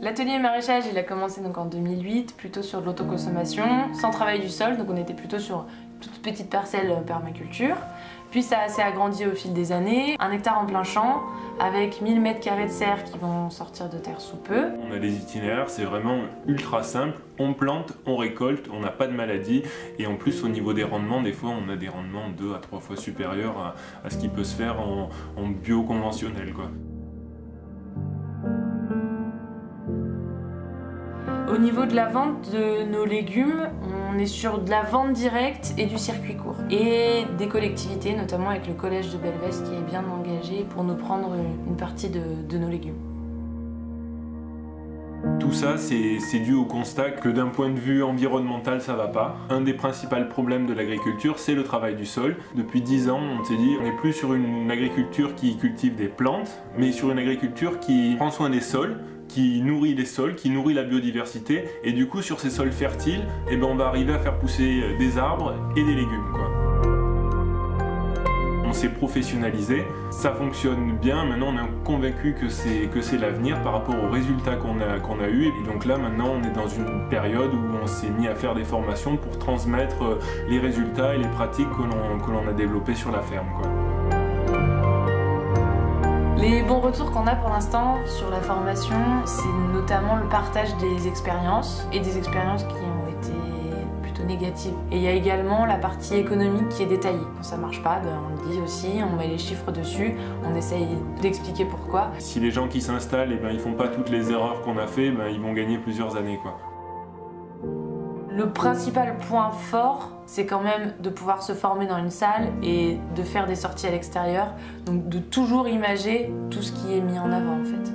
L'atelier maraîchage, il a commencé donc en 2008, plutôt sur de l'autoconsommation, sans travail du sol, donc on était plutôt sur une toute petite parcelle permaculture. Puis ça s'est agrandi au fil des années, 1 hectare en plein champ, avec 1000 m² de serre qui vont sortir de terre sous peu. On a des itinéraires, c'est vraiment ultra simple, on plante, on récolte, on n'a pas de maladie, et en plus au niveau des rendements, des fois on a des rendements 2 à 3 fois supérieurs à ce qui peut se faire en bio conventionnel, quoi. Au niveau de la vente de nos légumes, on est sur de la vente directe et du circuit court. Et des collectivités, notamment avec le collège de Belvès qui est bien engagé pour nous prendre une partie de nos légumes. Tout ça, c'est dû au constat que d'un point de vue environnemental, ça va pas. Un des principaux problèmes de l'agriculture, c'est le travail du sol. Depuis 10 ans, on s'est dit, on n'est plus sur une agriculture qui cultive des plantes, mais sur une agriculture qui prend soin des sols, qui nourrit les sols, qui nourrit la biodiversité, et du coup sur ces sols fertiles, eh ben, on va arriver à faire pousser des arbres et des légumes, quoi. On s'est professionnalisé, ça fonctionne bien, maintenant on est convaincu que c'est l'avenir par rapport aux résultats qu'on a eu, et donc là maintenant on est dans une période où on s'est mis à faire des formations pour transmettre les résultats et les pratiques que l'on a développées sur la ferme, quoi. Les bons retours qu'on a pour l'instant sur la formation, c'est notamment le partage des expériences, et des expériences qui ont été plutôt négatives. Et il y a également la partie économique qui est détaillée. Quand ça marche pas, ben on le dit aussi, on met les chiffres dessus, on essaye d'expliquer pourquoi. Si les gens qui s'installent, eh ben, ils font pas toutes les erreurs qu'on a fait, ben, ils vont gagner plusieurs années, quoi. Le principal point fort, c'est quand même de pouvoir se former dans une salle et de faire des sorties à l'extérieur, donc de toujours imager tout ce qui est mis en avant en fait.